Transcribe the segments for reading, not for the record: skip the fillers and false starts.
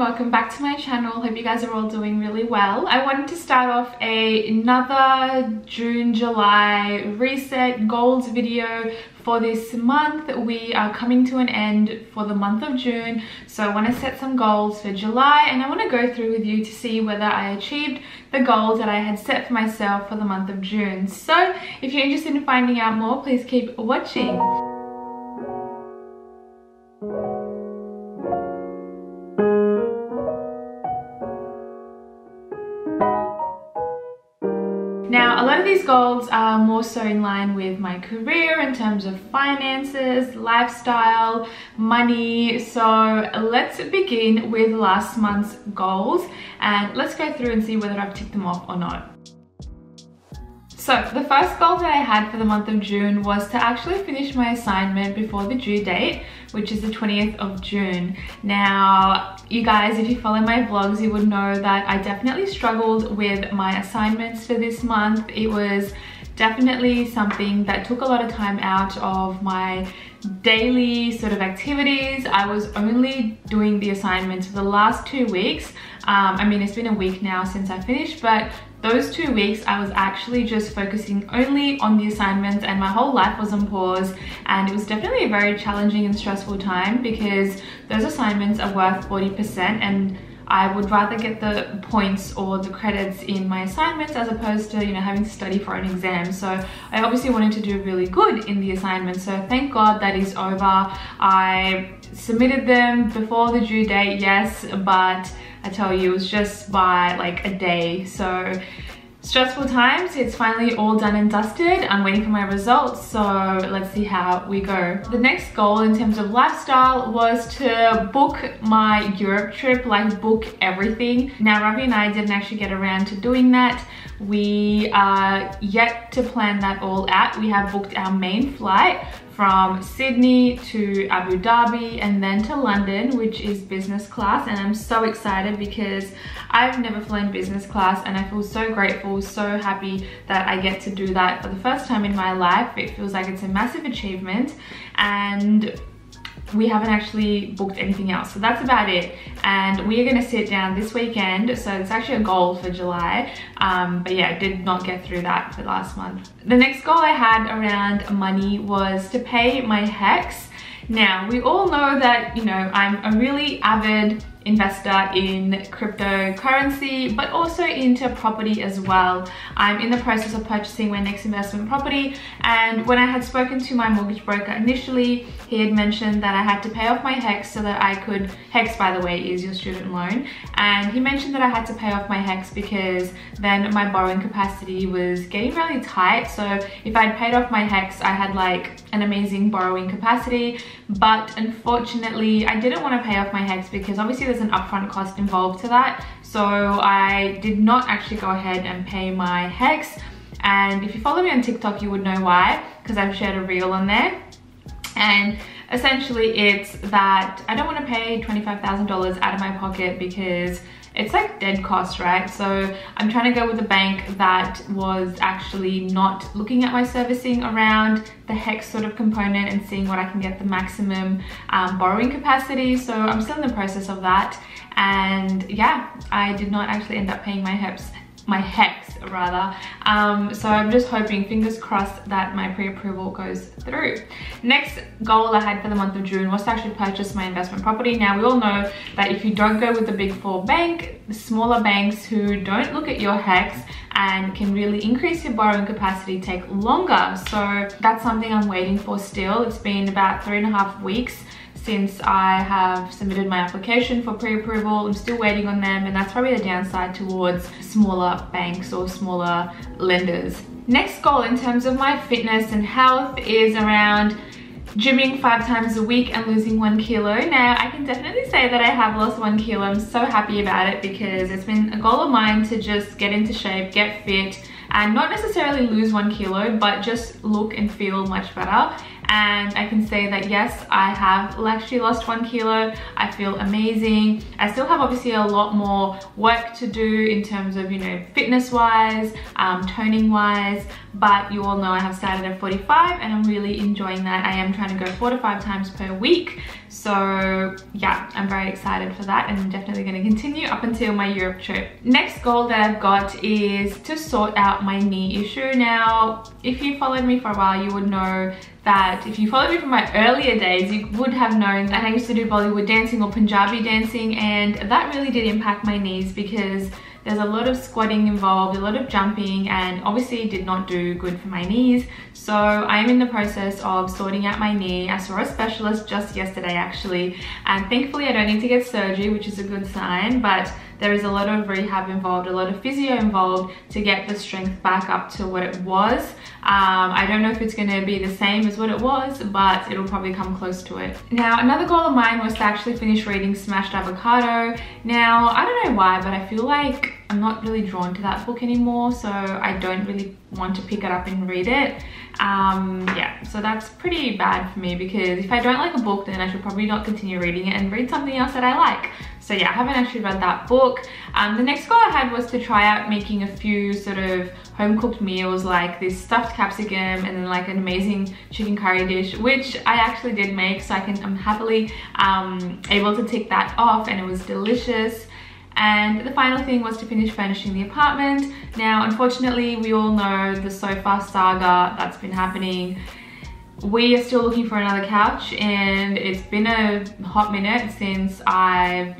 welcome back to my channel. Hope you guys are all doing really well. I wanted to start off another June-July reset goals video for this month. We are coming to an end for the month of June, so I want to set some goals for July and I want to go through with you to see whether I achieved the goals that I had set for myself for the month of June. So if you're interested in finding out more, please keep watching. Now, a lot of these goals are more so in line with my career in terms of finances, lifestyle, money. So let's begin with last month's goals and let's go through and see whether I've ticked them off or not. So the first goal that I had for the month of June was to actually finish my assignment before the due date, which is the 20th of June. Now, you guys, if you follow my vlogs, you would know that I definitely struggled with my assignments for this month. It was definitely something that took a lot of time out of my daily sort of activities. I was only doing the assignments for the last 2 weeks. I mean, it's been a week now since I finished, but those 2 weeks I was actually just focusing only on the assignments and my whole life was on pause, and it was definitely a very challenging and stressful time because those assignments are worth 40% and I would rather get the points or the credits in my assignments as opposed to, you know, having to study for an exam. So I obviously wanted to do really good in the assignment. So thank God that is over. I submitted them before the due date, yes, but I tell you, it was just by like a day. So stressful times. It's finally all done and dusted. I'm waiting for my results, so let's see how we go. The next goal in terms of lifestyle was to book my Europe trip, like book everything. Now, Ravi and I didn't actually get around to doing that. We are yet to plan that all out. We have booked our main flight from Sydney to Abu Dhabi and then to London, which is business class, and I'm so excited because I've never flown business class and I feel so grateful, so happy that I get to do that for the first time in my life. It feels like it's a massive achievement and we haven't actually booked anything else, so that's about it. And we are going to sit down this weekend, so it's actually a goal for July, but yeah, I did not get through that for last month. The next goal I had around money was to pay my HECS. Now, we all know that, you know, I'm a really avid investor in cryptocurrency, but also into property as well. I'm in the process of purchasing my next investment property, and when I had spoken to my mortgage broker initially, he had mentioned that I had to pay off my HECS so that I could, HECS by the way is your student loan, and he mentioned that I had to pay off my HECS because then my borrowing capacity was getting really tight. So if I'd paid off my HECS, I had like an amazing borrowing capacity, but unfortunately I didn't want to pay off my HECS because obviously there's an upfront cost involved to that. So I did not actually go ahead and pay my HECS, and if you follow me on TikTok you would know why, because I've shared a reel on there. And essentially it's that I don't want to pay $25,000 out of my pocket because it's like dead cost, right? So I'm trying to go with a bank that was actually not looking at my servicing around the HECS sort of component and seeing what I can get the maximum borrowing capacity. So I'm still in the process of that, and yeah, I did not actually end up paying my HECS rather. So I'm just hoping, fingers crossed, that my pre-approval goes through. Next goal I had for the month of June was to actually purchase my investment property. Now, we all know that if you don't go with the big four bank, the smaller banks who don't look at your HECS and can really increase your borrowing capacity take longer. So that's something I'm waiting for still. It's been about 3.5 weeks since I have submitted my application for pre-approval. I'm still waiting on them, and that's probably the downside towards smaller banks or smaller lenders. Next goal in terms of my fitness and health is around gymming 5 times a week and losing 1 kilo. Now, I can definitely say that I have lost 1 kilo. I'm so happy about it because it's been a goal of mine to just get into shape, get fit, and not necessarily lose 1 kilo, but just look and feel much better. And I can say that yes, I have actually lost 1 kilo. I feel amazing. I still have obviously a lot more work to do in terms of, you know, fitness wise, toning wise, but you all know I have started at 45 and I'm really enjoying that. I am trying to go 4 to 5 times per week. So yeah, I'm very excited for that, and I'm definitely going to continue up until my Europe trip. Next goal that I've got is to sort out my knee issue. Now, if you followed me for a while, you would know that if you followed me from my earlier days, you would have known that I used to do Bollywood dancing or Punjabi dancing, and that really did impact my knees because there's a lot of squatting involved, a lot of jumping, and obviously did not do good for my knees. So I'm in the process of sorting out my knee. I saw a specialist just yesterday actually, and thankfully I don't need to get surgery, which is a good sign, but there is a lot of rehab involved, a lot of physio involved to get the strength back up to what it was. I don't know if it's going to be the same as what it was, but it'll probably come close to it. Now, another goal of mine was to actually finish reading Smashed Avocado. Now, I don't know why, but I feel like I'm not really drawn to that book anymore, so I don't really want to pick it up and read it. Yeah, so that's pretty bad for me, because if I don't like a book, then I should probably not continue reading it and read something else that I like. So yeah, I haven't actually read that book. The next goal I had was to try out making a few sort of home cooked meals, like this stuffed capsicum and then like an amazing chicken curry dish, which I actually did make, so I'm happily able to tick that off, and it was delicious. And the final thing was to finish furnishing the apartment. Now, unfortunately, we all know the sofa saga that's been happening. We are still looking for another couch, and it's been a hot minute since I've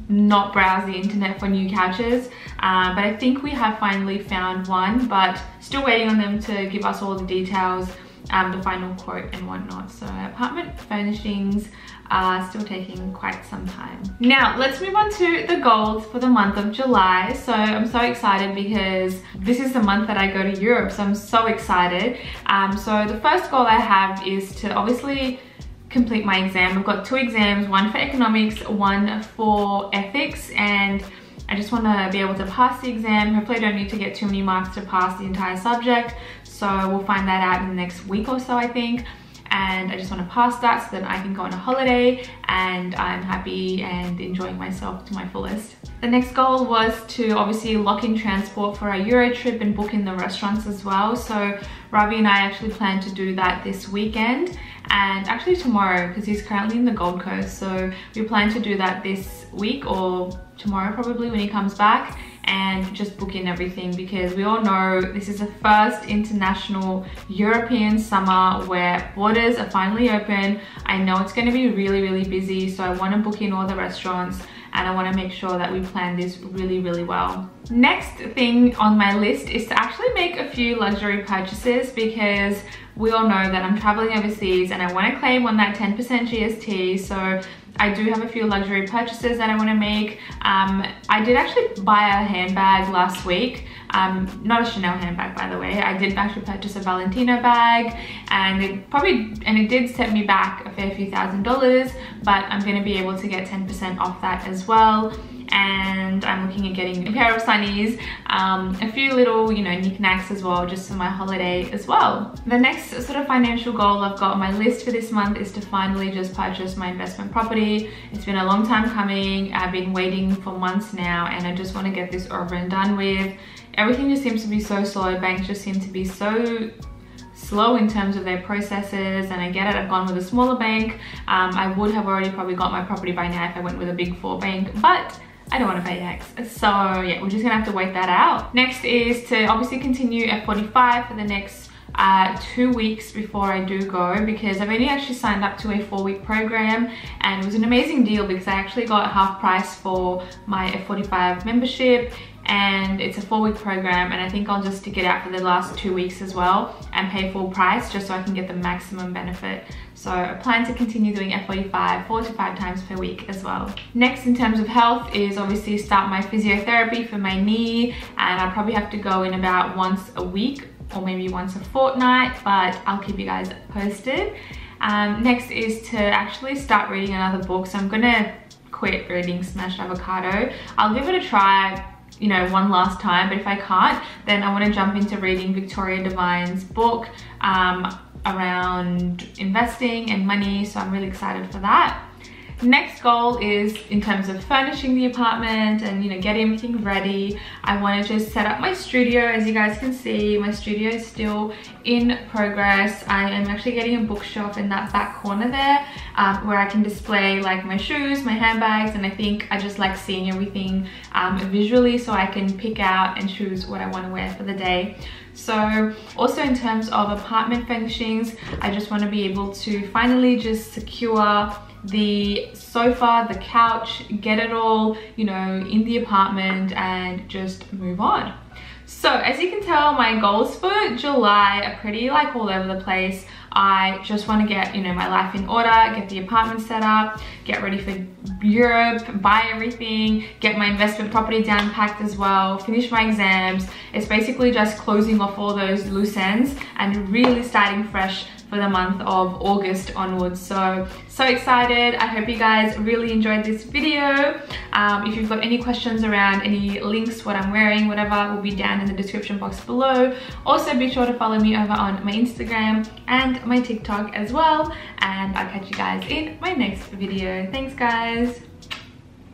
not browsed the internet for new couches, but I think we have finally found one, but still waiting on them to give us all the details, the final quote and whatnot. So apartment furnishings are still taking quite some time. Now let's move on to the goals for the month of July. So I'm so excited because this is the month that I go to Europe, so I'm so excited. So the first goal I have is to obviously complete my exam. I've got 2 exams, one for economics, one for ethics, and I just want to be able to pass the exam. Hopefully I don't need to get too many marks to pass the entire subject, so we'll find that out in the next week or so, I think. And I just want to pass that so that I can go on a holiday and I'm happy and enjoying myself to my fullest. The next goal was to obviously lock in transport for our Euro trip and book in the restaurants as well. So Ravi and I actually plan to do that this weekend, and actually tomorrow, because he's currently in the Gold Coast. So we plan to do that this week or tomorrow probably when he comes back, and just book in everything, because we all know this is the first international European summer where borders are finally open. I know it's going to be really, really busy, so I want to book in all the restaurants, and I want to make sure that we plan this really, really well. Next thing on my list is to actually make a few luxury purchases, because we all know that I'm traveling overseas and I want to claim on that 10% GST. So I do have a few luxury purchases that I want to make. I did actually buy a handbag last week. Not a Chanel handbag, by the way. I did actually purchase a Valentino bag, and it did set me back a fair few $1,000s, but I'm going to be able to get 10% off that as well. And I'm looking at getting a pair of sunnies, a few little, you know, knickknacks as well, just for my holiday as well. The next sort of financial goal I've got on my list for this month is to finally just purchase my investment property. It's been a long time coming. I've been waiting for months now, and I just want to get this over and done with. Everything just seems to be so slow. Banks just seem to be so slow in terms of their processes, and I get it, I've gone with a smaller bank. I would have already probably got my property by now if I went with a big 4 bank, but I don't want to pay tax. So yeah, we're just gonna have to wait that out. Next is to obviously continue F45 for the next 2 weeks before I do go, because I've only actually signed up to a 4-week program, and it was an amazing deal because I actually got half price for my F45 membership, and it's a 4-week program, and I think I'll just stick it out for the last 2 weeks as well and pay full price just so I can get the maximum benefit. So I plan to continue doing F45 4 to 5 times per week as well. Next, in terms of health, is obviously start my physiotherapy for my knee, and I'll probably have to go in about once a week or maybe once a fortnight, but I'll keep you guys posted. Next is to actually start reading another book. So I'm gonna quit reading Smashed Avocado. I'll give it a try, you know, one last time, but if I can't, then I want to jump into reading Victoria Devine's book around investing and money, so I'm really excited for that. Next goal is in terms of furnishing the apartment and, you know, getting everything ready. I want to just set up my studio. As you guys can see, my studio is still in progress. I am actually getting a bookshelf in that back corner there, where I can display like my shoes, my handbags, and I think I just like seeing everything visually, so I can pick out and choose what I want to wear for the day. So also in terms of apartment furnishings, I just want to be able to finally just secure the sofa, the couch, get it all, you know, in the apartment and just move on. So as you can tell, my goals for July are pretty like all over the place. I just want to get, you know, my life in order, get the apartment set up, get ready for Europe, buy everything, get my investment property down packed as well, finish my exams. It's basically just closing off all those loose ends and really starting fresh for the month of August onwards. So excited. I hope you guys really enjoyed this video. If you've got any questions around any links, what I'm wearing, whatever, will be down in the description box below. Also be sure to follow me over on my Instagram and my TikTok as well, and I'll catch you guys in my next video. Thanks guys.